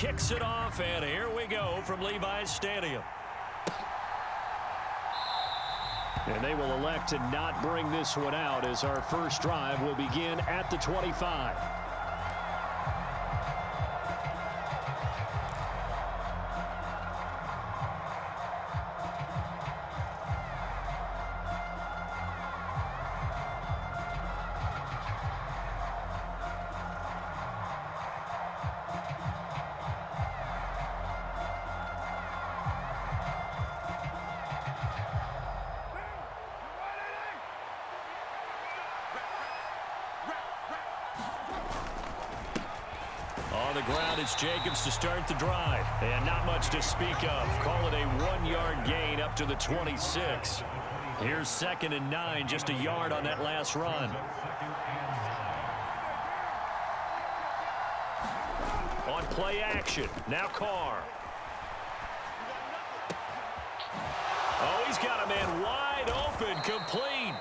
kicks it off, and here we go from Levi's Stadium. And they will elect to not bring this one out as our first drive will begin at the 25. On the ground, it's Jacobs to start the drive. And not much to speak of. Call it a 1-yard gain up to the 26. Here's 2nd and 9, just a yard on that last run. On play action, now Carr. Oh, he's got a man wide open, complete.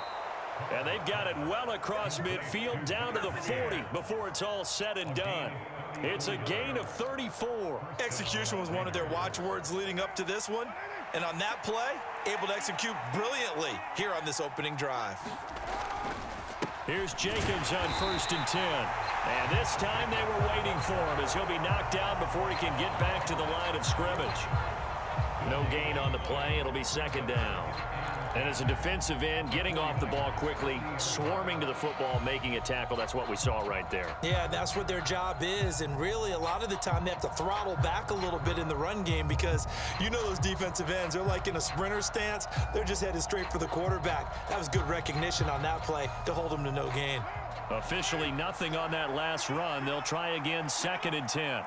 And they've got it well across midfield down to the 40 before it's all said and done. It's a gain of 34. Execution was one of their watchwords leading up to this one. And on that play, able to execute brilliantly here on this opening drive. Here's Jacobs on 1st and 10. And this time they were waiting for him as he'll be knocked down before he can get back to the line of scrimmage. No gain on the play. It'll be 2nd down. And as a defensive end, getting off the ball quickly, swarming to the football, making a tackle, that's what we saw right there. Yeah, that's what their job is. And really, a lot of the time, they have to throttle back a little bit in the run game because you know those defensive ends, they're like in a sprinter stance. They're just headed straight for the quarterback. That was good recognition on that play to hold them to no gain. Officially nothing on that last run. They'll try again, 2nd and 10.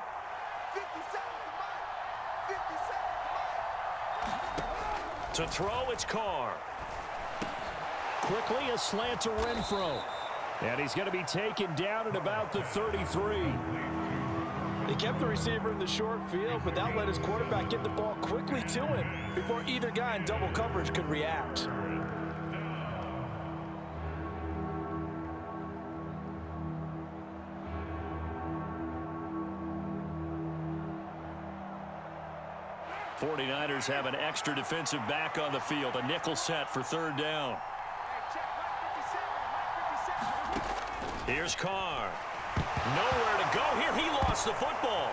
To throw, it's Carr. Quickly, a slant to Renfro. And he's going to be taken down at about the 33. They kept the receiver in the short field, but that let his quarterback get the ball quickly to him before either guy in double coverage could react. '49ers have an extra defensive back on the field. A nickel set for 3rd down. Here's Carr. Nowhere to go here. He lost the football.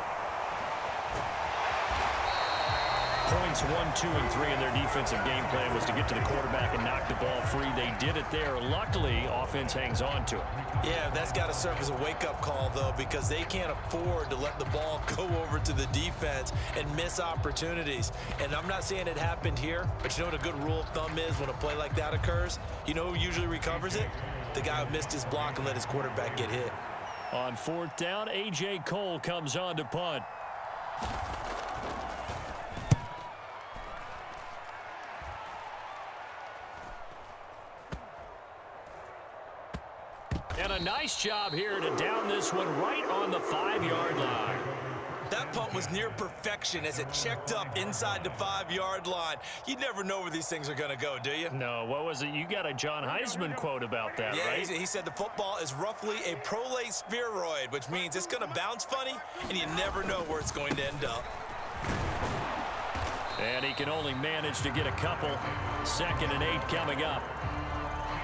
Points 1, 2, and 3 in their defensive game plan was to get to the quarterback and knock the ball free. They did it there. Luckily, offense hangs on to it. Yeah, that's got to serve as a wake-up call, though, because they can't afford to let the ball go over to the defense and miss opportunities. And I'm not saying it happened here, but you know what a good rule of thumb is when a play like that occurs? You know who usually recovers it? The guy who missed his block and let his quarterback get hit. On 4th down, A.J. Cole comes on to punt. And a nice job here to down this one right on the 5-yard line. That punt was near perfection as it checked up inside the 5-yard line. You never know where these things are going to go, do you? No, what was it? You got a John Heisman quote about that, right? Yeah, he said the football is roughly a prolate spheroid, which means it's going to bounce funny, and you never know where it's going to end up. And he can only manage to get a couple. 2nd and 8 coming up.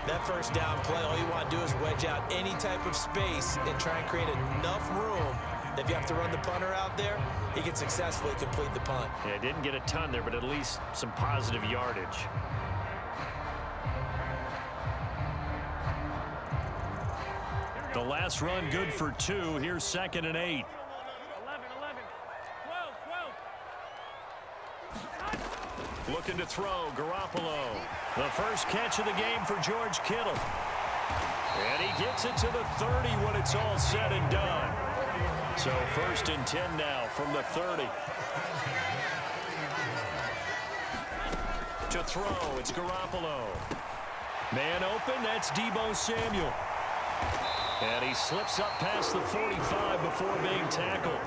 That 1st down play, all you want to do is wedge out any type of space and try and create enough room. If you have to run the punter out there, he can successfully complete the punt. Yeah, didn't get a ton there, but at least some positive yardage. The last run good for 2. Here's 2nd and 8. 12. Looking to throw, Garoppolo. The first catch of the game for George Kittle. And he gets it to the 30 when it's all said and done. So 1st and 10 now from the 30. To throw, it's Garoppolo. Man open, that's Deebo Samuel. And he slips up past the 45 before being tackled.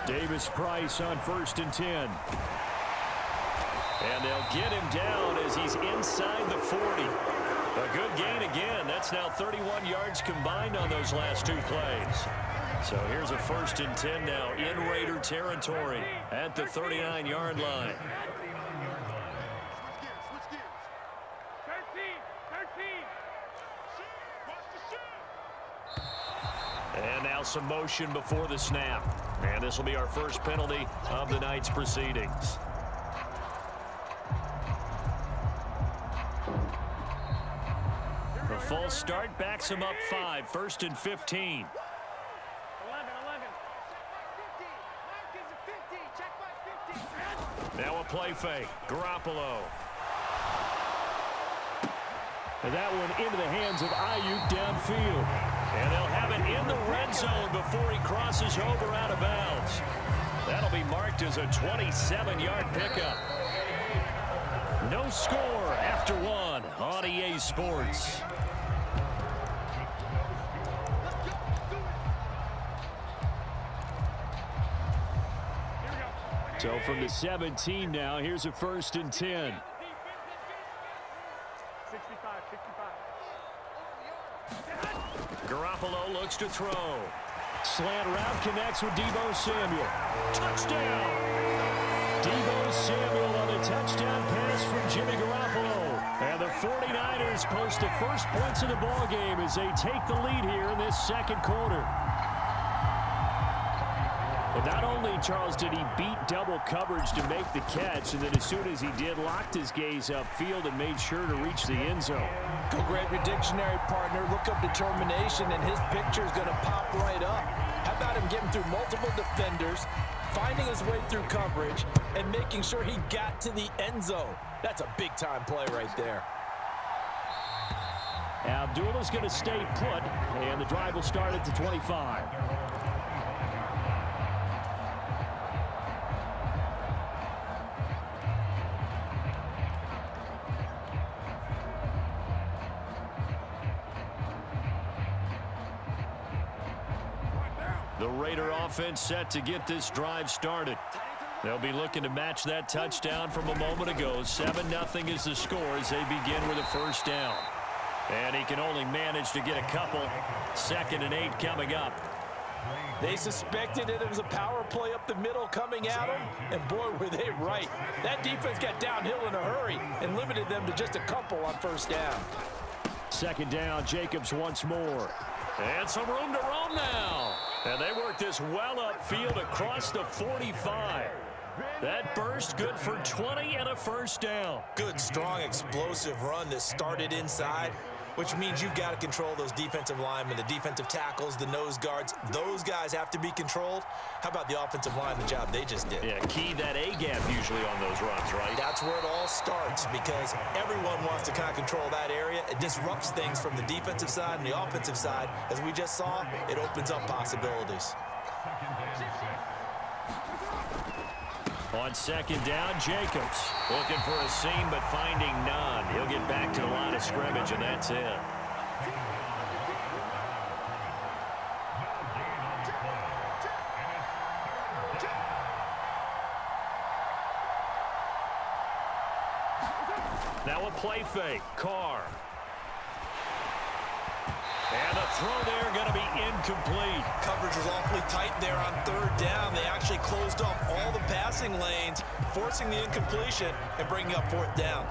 Davis Price on 1st and 10. And they'll get him down as he's inside the 40. A good gain again. That's now 31 yards combined on those last 2 plays. So here's a 1st and 10 now in Raider territory at the 39-yard line. And now some motion before the snap. And this will be our first penalty of the night's proceedings. The false start backs him up 5. 1st and 15. Now a play fake. Garoppolo. And that one into the hands of Ayuk downfield. And they'll have it in the red zone before he crosses over out of bounds. That'll be marked as a 27-yard pickup. No score after 1 on EA Sports. So from the 17 now, here's a 1st and 10. 65. Garoppolo looks to throw. Slant route connects with Deebo Samuel. Touchdown! Deebo Samuel on a touchdown pass from Jimmy Garoppolo. And the 49ers post the first points of the ballgame as they take the lead here in this second quarter. But not only, Charles, did he beat double coverage to make the catch, and then as soon as he did, locked his gaze upfield and made sure to reach the end zone. Go grab your dictionary, partner. Look up determination, and his picture is going to pop right up. How about him getting through multiple defenders, finding his way through coverage, and making sure he got to the end zone? That's a big-time play right there. Abdullah's going to stay put, and the drive will start at the 25. The Raider offense set to get this drive started. They'll be looking to match that touchdown from a moment ago. 7-0 is the score as they begin with a first down. And he can only manage to get a couple. 2nd and 8 coming up. They suspected it was a power play up the middle coming at them, and boy, were they right. That defense got downhill in a hurry and limited them to just a couple on first down. 2nd down, Jacobs once more. And some room to roam now. And they work this well upfield across the 45. That burst good for 20 and a first down. Good, strong, explosive run that started inside, which means you've got to control those defensive linemen, the defensive tackles, the nose guards. Those guys have to be controlled. How about the offensive line, the job they just did? Yeah, key that A-gap usually on those runs, right? That's where it all starts, because everyone wants to kind of control that area. It disrupts things from the defensive side and the offensive side. As we just saw, it opens up possibilities. On 2nd down, Jacobs looking for a seam but finding none. He'll get back to the line of scrimmage, and that's it. Now a play fake. Carr. And the throw there going to be incomplete. Coverage was awfully tight there on 3rd down. They actually closed off all the passing lanes, forcing the incompletion and bringing up 4th down.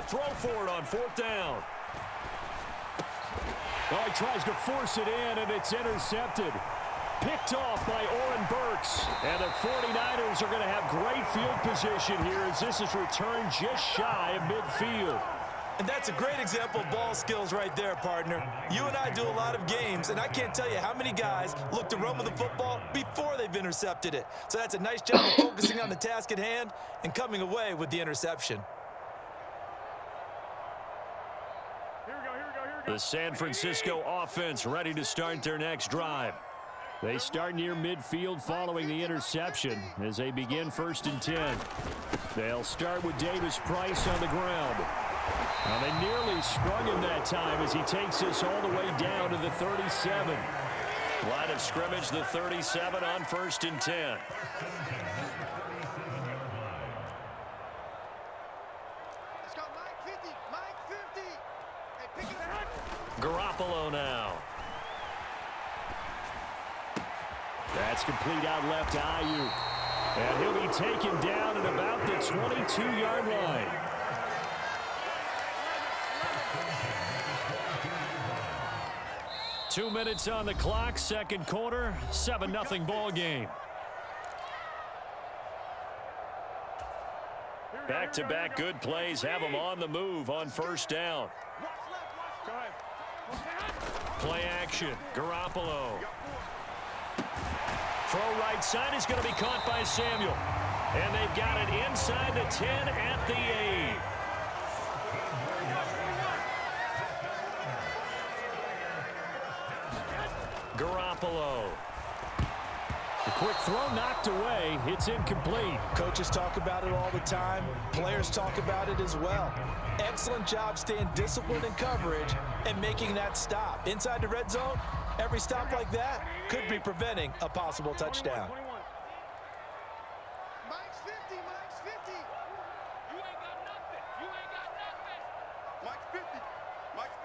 Throw for it on 4th down. Oh, he tries to force it in, and it's intercepted. Picked off by Oren Burks. And the 49ers are going to have great field position here as this is returned just shy of midfield. And that's a great example of ball skills right there, partner. You and I do a lot of games, and I can't tell you how many guys look to run with the football before they've intercepted it. So that's a nice job of focusing on the task at hand and coming away with the interception. The San Francisco offense ready to start their next drive. They start near midfield following the interception as they begin 1st and 10. They'll start with Davis Price on the ground. Now they nearly sprung him that time as he takes this all the way down to the 37. Line of scrimmage, the 37 on 1st and 10. Let's go, Mike 50, Mike 50. Hey, pick it up. Garoppolo now. That's complete out left to Ayuk. And he'll be taken down at about the 22-yard line. Two minutes on the clock, second quarter, 7-0 ball game. Back-to-back good plays have them on the move on 1st down. Play action, Garoppolo. Throw right side is going to be caught by Samuel. And they've got it inside the 10 at the 8. Garoppolo. The quick throw knocked away. It's incomplete. Coaches talk about it all the time. Players talk about it as well. Excellent job staying disciplined in coverage and making that stop. Inside the red zone, every stop like that could be preventing a possible touchdown. Mike's 50, Mike's 50. You ain't got nothing. You ain't got nothing. Mike's 50, Mike's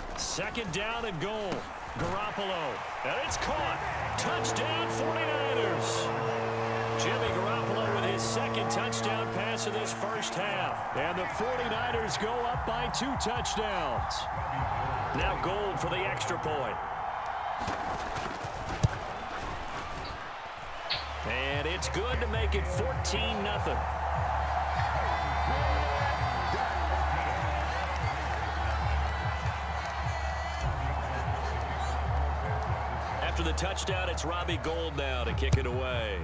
50. Second down and goal. Garoppolo. And it's caught. Touchdown 49ers. Jimmy Garoppolo with his second touchdown pass of this first half. And the 49ers go up by 2 touchdowns. Now Gold for the extra point. And it's good to make it 14-0. After the touchdown, it's Robbie Gould now to kick it away.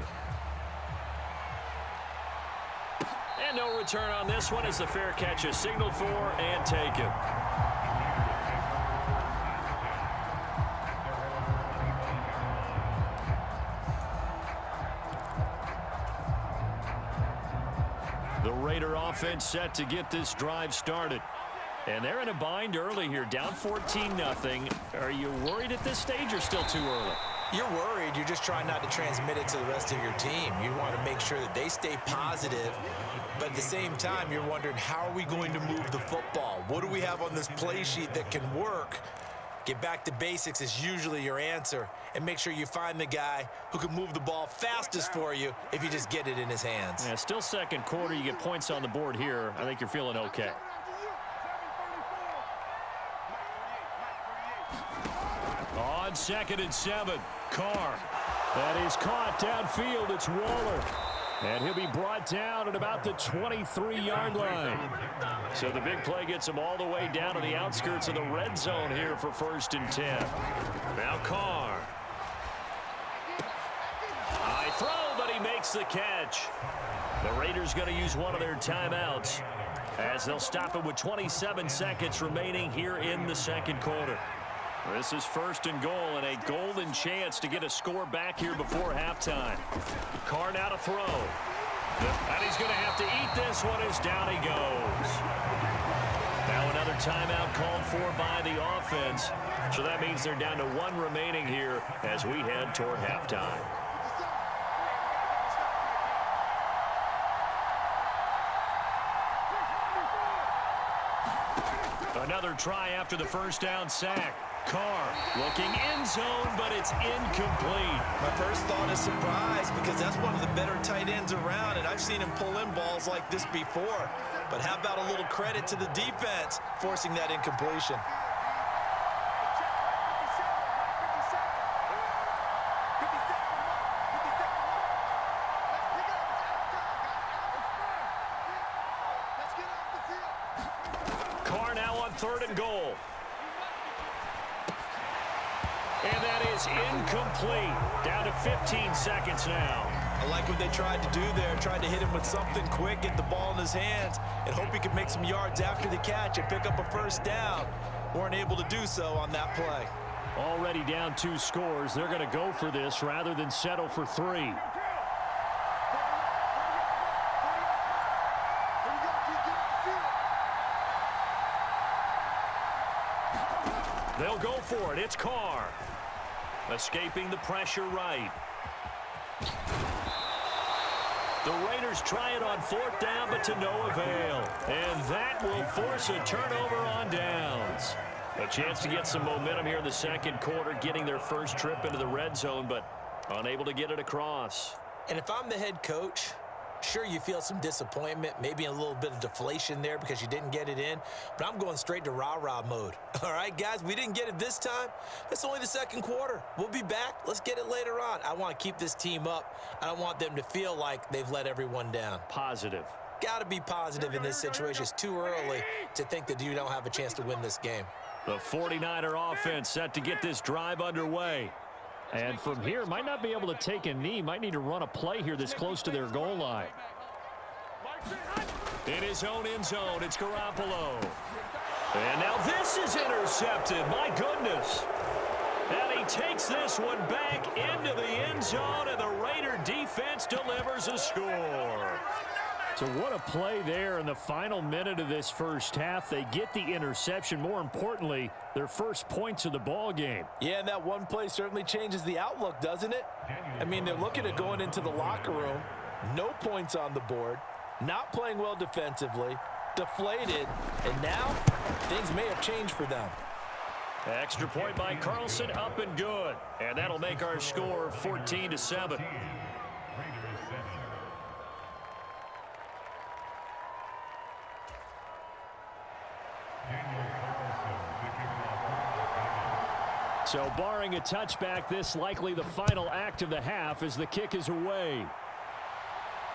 And no return on this one as the fair catch is signaled for and taken. The Raider offense set to get this drive started. And they're in a bind early here, down 14-0. Are you worried at this stage or still too early? You're worried. You're just trying not to transmit it to the rest of your team. You want to make sure that they stay positive. But at the same time, you're wondering, how are we going to move the football? What do we have on this play sheet that can work? Get back to basics is usually your answer. And make sure you find the guy who can move the ball fastest for you if you just get it in his hands. Yeah, still second quarter. You get points on the board here. I think you're feeling okay. On 2nd and 7, Carr. That is caught downfield. It's Waller. And he'll be brought down at about the 23-yard line. So the big play gets him all the way down to the outskirts of the red zone here for 1st and 10. Now Carr. High throw, but he makes the catch. The Raiders going to use one of their timeouts as they'll stop it with 27 seconds remaining here in the second quarter. This is 1st and goal and a golden chance to get a score back here before halftime. Carr now to throw. And he's going to have to eat this one as down he goes. Now another timeout called for by the offense. So that means they're down to 1 remaining here as we head toward halftime. Another try after the first down sack. Carr looking end zone, but it's incomplete. My first thought is surprise because that's one of the better tight ends around, and I've seen him pull in balls like this before. But how about a little credit to the defense forcing that incompletion? Carr now on 3rd and goal. And that is incomplete. Down to 15 seconds now. I like what they tried to do there, tried to hit him with something quick, get the ball in his hands, and hope he could make some yards after the catch and pick up a first down. Weren't able to do so on that play. Already down 2 scores. They're going to go for this rather than settle for 3. They'll go for it. It's Carr. Escaping the pressure right. The Raiders try it on 4th down, but to no avail. And that will force a turnover on downs. A chance to get some momentum here in the second quarter, getting their first trip into the red zone, but unable to get it across. And if I'm the head coach, sure, you feel some disappointment, maybe a little bit of deflation there because you didn't get it in, but I'm going straight to rah-rah mode. All right, guys, we didn't get it this time. It's only the second quarter. We'll be back. Let's get it later on. I want to keep this team up. I don't want them to feel like they've let everyone down. Positive. Got to be positive in this situation. It's too early to think that you don't have a chance to win this game. The 49er offense set to get this drive underway. And from here, might not be able to take a knee. Might need to run a play here that's close to their goal line. In his own end zone, it's Garoppolo. And now this is intercepted. My goodness. And he takes this one back into the end zone, and the Raider defense delivers a score. So what a play there in the final minute of this first half. They get the interception. More importantly, their first points of the ball game. Yeah, and that one play certainly changes the outlook, doesn't it? I mean, they're looking at going into the locker room. No points on the board. Not playing well defensively. Deflated. And now, things may have changed for them. Extra point by Carlson, up and good. And that'll make our score 14-7. So barring a touchback, this likely the final act of the half as the kick is away.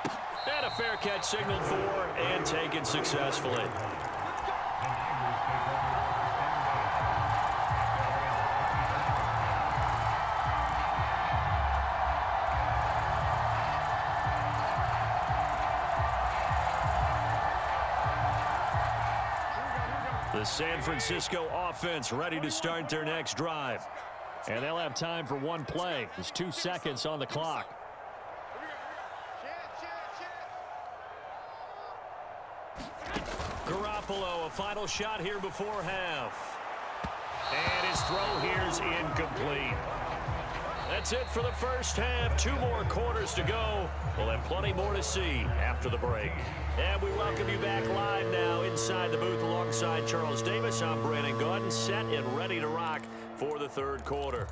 And a fair catch signaled for and taken successfully. The San Francisco offense ready to start their next drive. And they'll have time for one play. There's 2 seconds on the clock. Garoppolo, a final shot here before half. And his throw here's incomplete. That's it for the first half. 2 more quarters to go. We'll have plenty more to see after the break. And we welcome you back live now inside the booth alongside Charles Davis. I'm Brandon Gaudin, set and ready to rock for the third quarter.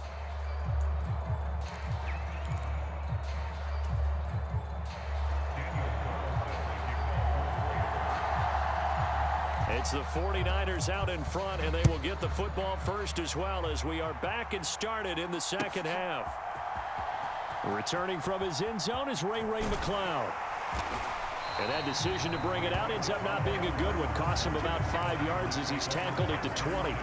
It's the 49ers out in front, and they will get the football first as well as we are back and started in the second half. Returning from his end zone is Ray McLeod. And that decision to bring it out ends up not being a good one. Costs him about 5 yards as he's tackled at the 20.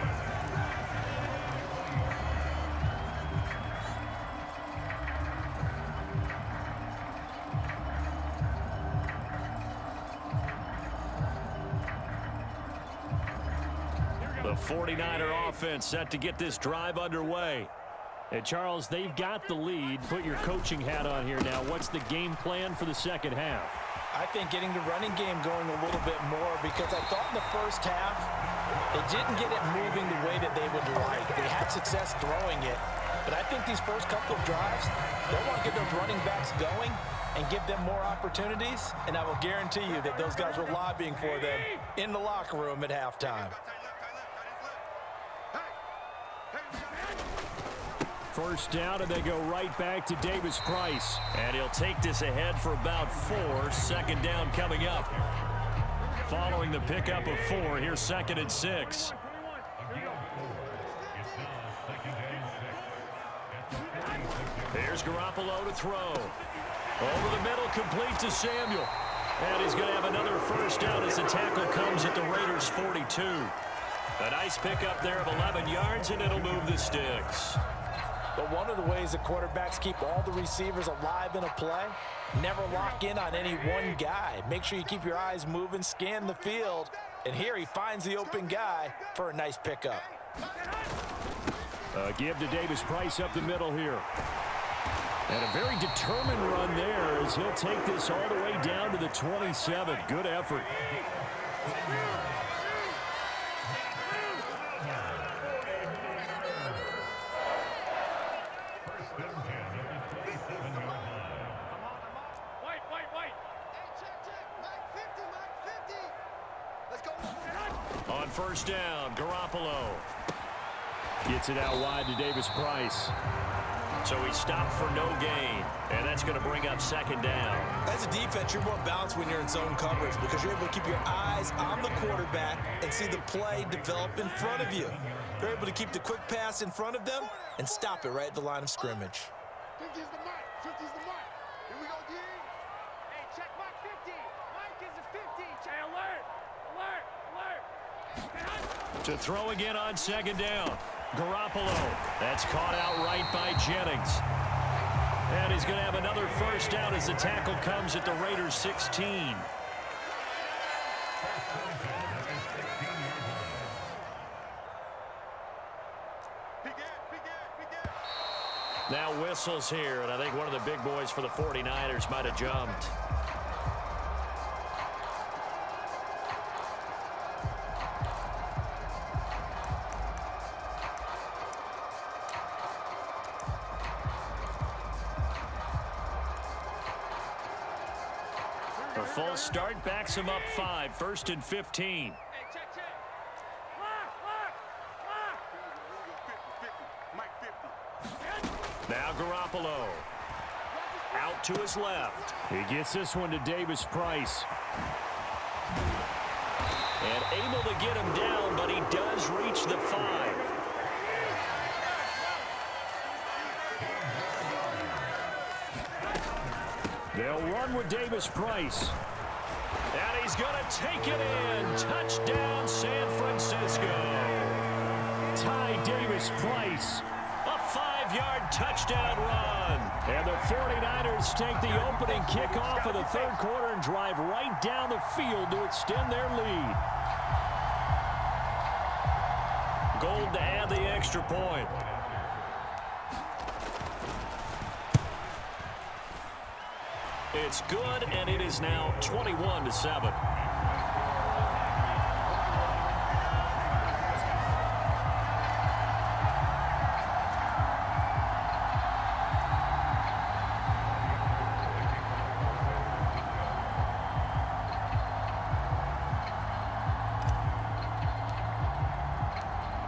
The 49er offense set to get this drive underway. And Charles, they've got the lead. Put your coaching hat on here now. What's the game plan for the second half? I think getting the running game going a little bit more, because I thought in the first half they didn't get it moving the way that they would like. They had success throwing it. But I think these first couple of drives, they'll want to get those running backs going and give them more opportunities. And I will guarantee you that those guys were lobbying for them in the locker room at halftime. First down, and they go right back to Davis Price. And he'll take this ahead for about 4. Second down coming up. Following the pickup of 4, here's 2nd and 6. Here's Garoppolo to throw. Over the middle, complete to Samuel. And he's going to have another first down as the tackle comes at the Raiders' 42. A nice pickup there of 11 yards, and it'll move the sticks. But one of the ways the quarterbacks keep all the receivers alive in a play, never lock in on any one guy. Make sure you keep your eyes moving, scan the field, and here he finds the open guy for a nice pickup. Give to Davis Price up the middle here. And a very determined run there as he'll take this all the way down to the 27. Good effort. On first down, Garoppolo gets it out wide to Davis Price. So he stopped for no gain, and that's going to bring up second down. As a defense, you're more balanced when you're in zone coverage because you're able to keep your eyes on the quarterback and see the play develop in front of you. You're able to keep the quick pass in front of them and stop it right at the line of scrimmage. 50's the mark. 50's the mark. Here we go, D. Hey, check mark 50. Mike is a 50. Check alert. Alert. Alert. To throw again on second down. Garoppolo. That's caught out right by Jennings. And he's going to have another first down as the tackle comes at the Raiders' 16. Now whistles here, and I think one of the big boys for the 49ers might have jumped. A full start backs him up 5, 1st and 15. Hey, check. Mark. Mike 50. Now Garoppolo. Out to his left. He gets this one to Davis Price. And able to get him down, but he does reach the 5. They'll run with Davis Price. And he's going to take it in. Touchdown, San Francisco. Ty Davis Price. A 5-yard touchdown run. And the 49ers take the opening kickoff of the third quarter and drive right down the field to extend their lead. Gold to add the extra point. It's good, and it is now 21-7.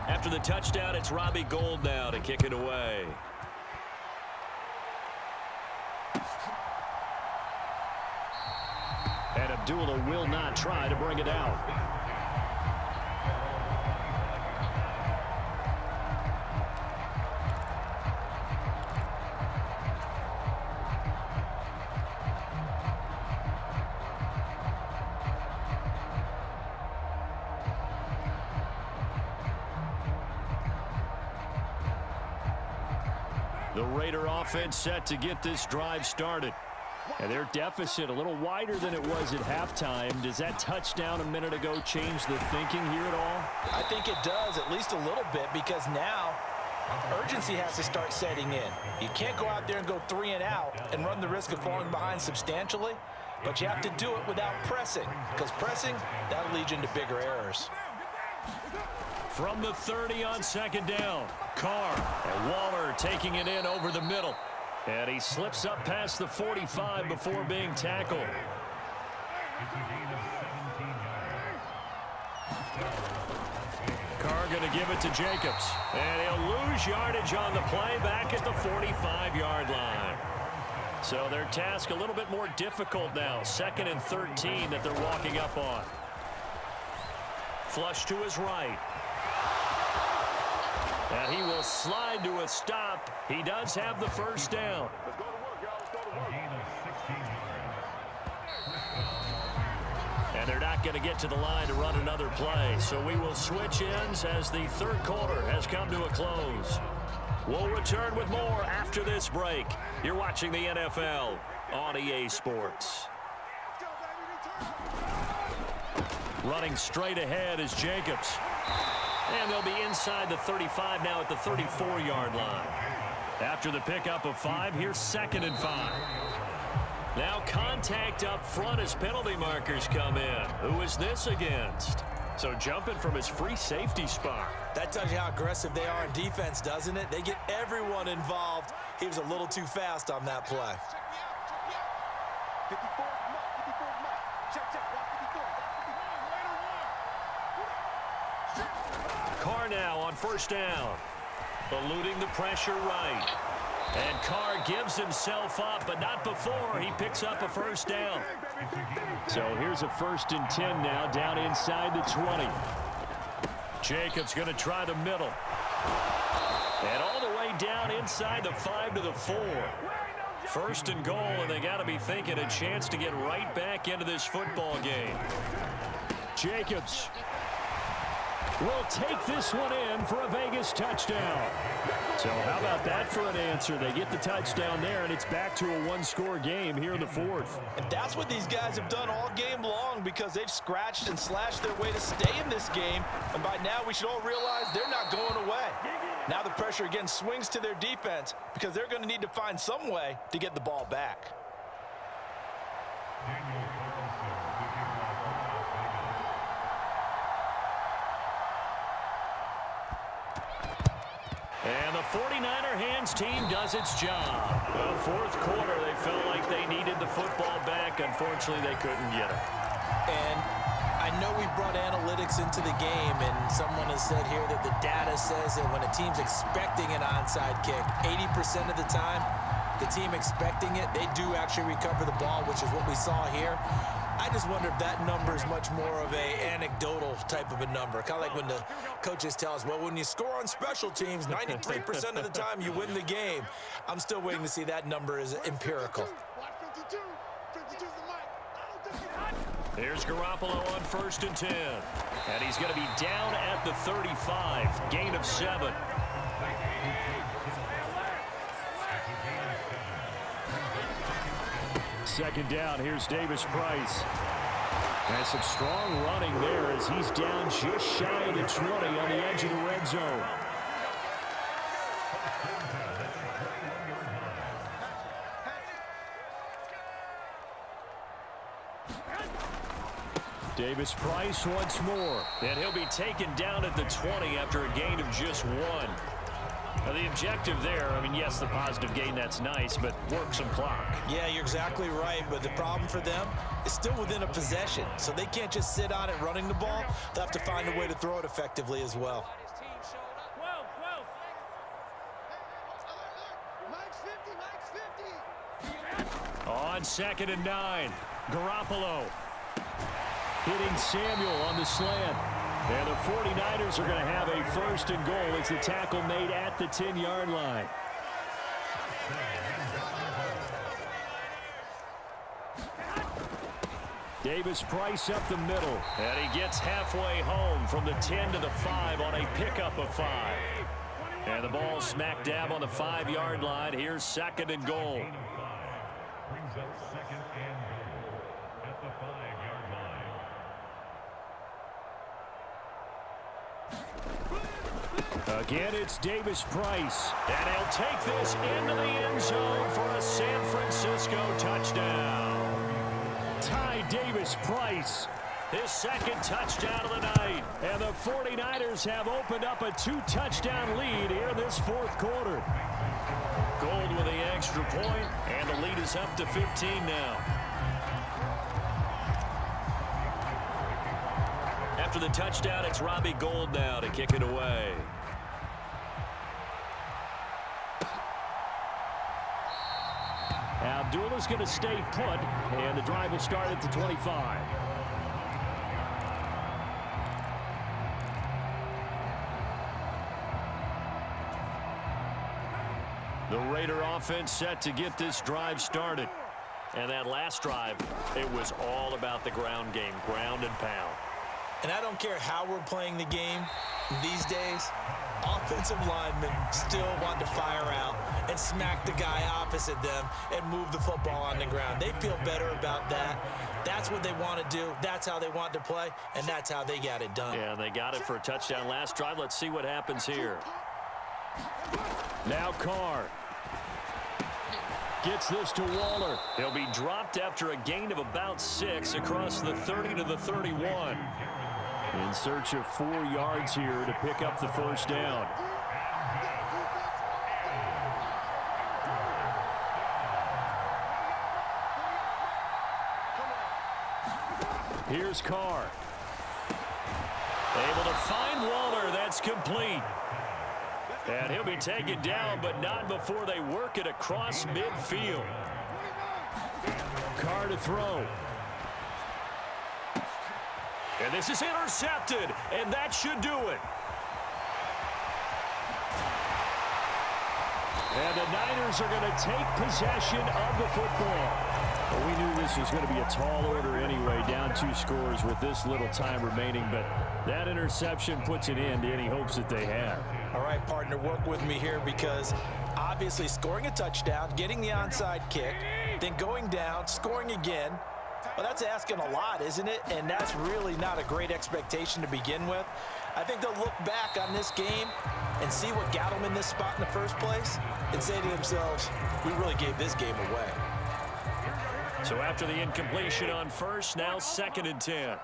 After the touchdown, it's Robbie Gould now to kick it away. And Abdullah will not try to bring it out. The Raider offense set to get this drive started. And their deficit a little wider than it was at halftime. Does that touchdown a minute ago change the thinking here at all? I think it does, at least a little bit, because now urgency has to start setting in. You can't go out there and go 3 and out and run the risk of falling behind substantially, but you have to do it without pressing, because pressing, that'll lead you into bigger errors. From the 30 on second down, Carr and Waller taking it in over the middle. And he slips up past the 45 before being tackled. Carr going to give it to Jacobs. And he'll lose yardage on the play back at the 45-yard line. So their task a little bit more difficult now. 2nd and 13 that they're walking up on. Flush to his right. And he will slide to a stop. He does have the first down. And they're not going to get to the line to run another play. So we will switch ends as the third quarter has come to a close. We'll return with more after this break. You're watching the NFL on EA Sports. Running straight ahead is Jacobs. And they'll be inside the 35 now at the 34-yard line. After the pickup of 5, here's 2nd and 5. Now contact up front as penalty markers come in. Who is this against? So jumping from his free safety spot. That tells you how aggressive they are in defense, doesn't it? They get everyone involved. He was a little too fast on that play. Carr now on 1st down. Eluding the pressure right. And Carr gives himself up, but not before he picks up a 1st down. So here's a 1st and 10 now, down inside the 20. Jacobs going to try the middle. And all the way down inside the 5 to the 4. 1st and goal, and they got to be thinking a chance to get right back into this football game. Jacobs will take this one in for a Vegas touchdown. So how about that for an answer? They get the touchdown there, and it's back to a one-score game here in the 4th. And that's what these guys have done all game long, because they've scratched and slashed their way to stay in this game. And by now, we should all realize they're not going away. Now the pressure again swings to their defense, because they're going to need to find some way to get the ball back. And the 49er hands team does its job. The 4th quarter, they felt like they needed the football back. Unfortunately, they couldn't get it. And I know we brought analytics into the game, and someone has said here that the data says that when a team's expecting an onside kick, 80% of the time, the team expecting it, they do actually recover the ball, which is what we saw here. I just wonder if that number is much more of a anecdotal type of a number. Kind of like when the coaches tell us, well, when you score on special teams, 93% of the time you win the game. I'm still waiting to see that number is empirical. Here's Garoppolo on 1st and 10. And he's going to be down at the 35. Gain of 7. Second down, here's Davis Price. And some strong running there as he's down just shy of the 20 on the edge of the red zone. Davis Price once more. And he'll be taken down at the 20 after a gain of just 1. Now the objective there, I mean, yes, the positive gain, that's nice, but work some clock. Yeah, you're exactly right, but the problem for them is still within a possession, so they can't just sit on it running the ball. They'll have to find a way to throw it effectively as well. On 2nd and 9, Garoppolo hitting Samuel on the slant. And the 49ers are going to have a 1st and goal as the tackle made at the 10-yard line. Davis Price up the middle. And he gets halfway home from the 10 to the 5 on a pickup of 5. And the ball smack dab on the 5-yard line. Here's 2nd and goal. Brings up 2nd and goal at the 5-yard line. Again, it's Davis Price. And he'll take this into the end zone for a San Francisco touchdown. Ty Davis Price, his 2nd touchdown of the night. And the 49ers have opened up a 2-touchdown lead here in this 4th quarter. Gold with the extra point, and the lead is up to 15 now. After the touchdown, it's Robbie Gould now to kick it away. Abdullah's going to stay put, and the drive will start at the 25. The Raider offense set to get this drive started. And that last drive, it was all about the ground game, ground and pound. And I don't care how we're playing the game these days, offensive linemen still want to fire out and smack the guy opposite them and move the football on the ground. They feel better about that. That's what they want to do. That's how they want to play, and that's how they got it done. Yeah, they got it for a touchdown last drive. Let's see what happens here. Now Carr gets this to Waller. He'll be dropped after a gain of about 6 across the 30 to the 31. In search of 4 yards here to pick up the first down. Here's Carr. Able to find Waller. That's complete. And he'll be taken down, but not before they work it across midfield. Carr to throw. And this is intercepted, and that should do it. And the Niners are going to take possession of the football. Well, we knew this was going to be a tall order anyway, down 2 scores with this little time remaining, but that interception puts an end to any hopes that they have. All right, partner, work with me here because obviously scoring a touchdown, getting the onside kick, then going down, scoring again, well, that's asking a lot, isn't it? And that's really not a great expectation to begin with. I think they'll look back on this game and see what got them in this spot in the first place and say to themselves, we really gave this game away. So after the incompletion on first, now 2nd and 10.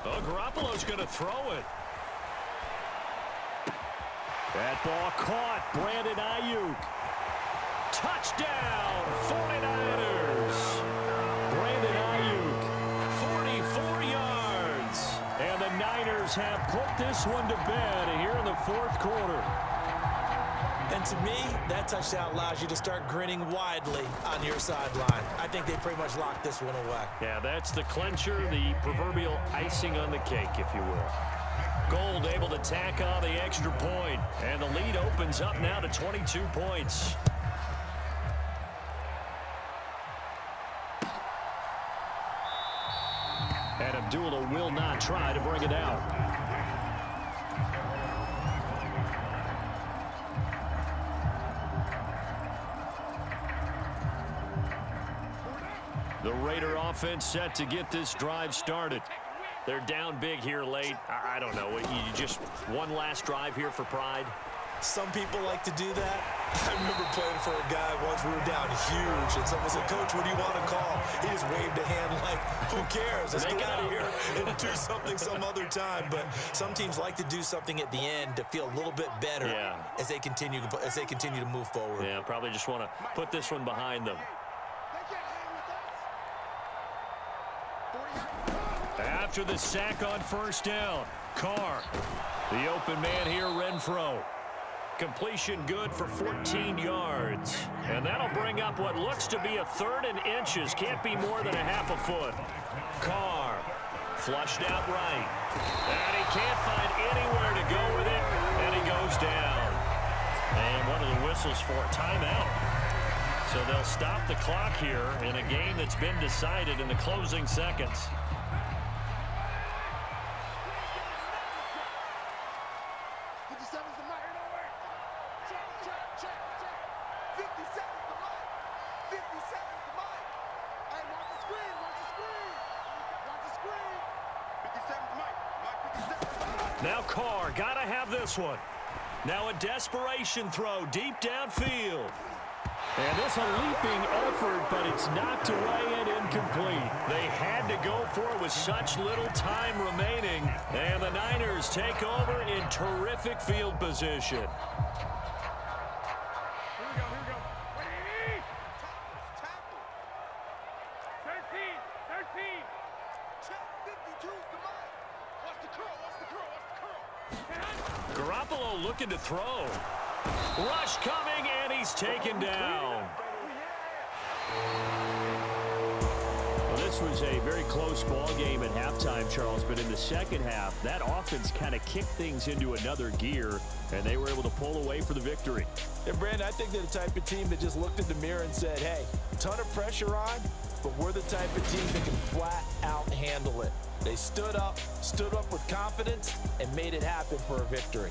Oh, Garoppolo's going to throw it. That ball caught. Brandon Ayuk. Touchdown, 49ers. Brandon Ayuk, 44 yards. And the Niners have put this one to bed here in the 4th quarter. And to me, that touchdown allows you to start grinning widely on your sideline. I think they pretty much locked this one away. Yeah, that's the clincher, the proverbial icing on the cake, if you will. Gold able to tack on the extra point, and the lead opens up now to 22 points. And Abdullah will not try to bring it out. The Raider offense set to get this drive started. They're down big here late. I don't know. You just one last drive here for pride. Some people like to do that. I remember playing for a guy once. We were down huge, and someone said, "Coach, what do you want to call?" He just waved a hand like, "Who cares? Let's get out of here and do something some other time." But some teams like to do something at the end to feel a little bit better as they continue to move forward. Yeah, probably just want to put this one behind them. After the sack on first down, Carr. The open man here, Renfro. Completion good for 14 yards. And that'll bring up what looks to be a 3rd and inches. Can't be more than a half a foot. Carr flushed out right. And he can't find anywhere to go with it. And he goes down. And one of the whistles for a timeout. So they'll stop the clock here in a game that's been decided in the closing seconds. Now Carr, gotta have this one. Now a desperation throw deep downfield. And this a leaping effort, but it's knocked away and incomplete. They had to go for it with such little time remaining. And the Niners take over in terrific field position. Garoppolo looking to throw. Rush coming, and he's taken down. Well, this was a very close ball game at halftime, Charles, but in the second half, that offense kind of kicked things into another gear, and they were able to pull away for the victory. And Brandon, I think they're the type of team that just looked in the mirror and said, hey, ton of pressure on, but we're the type of team that can flat out handle it. They stood up with confidence, and made it happen for a victory.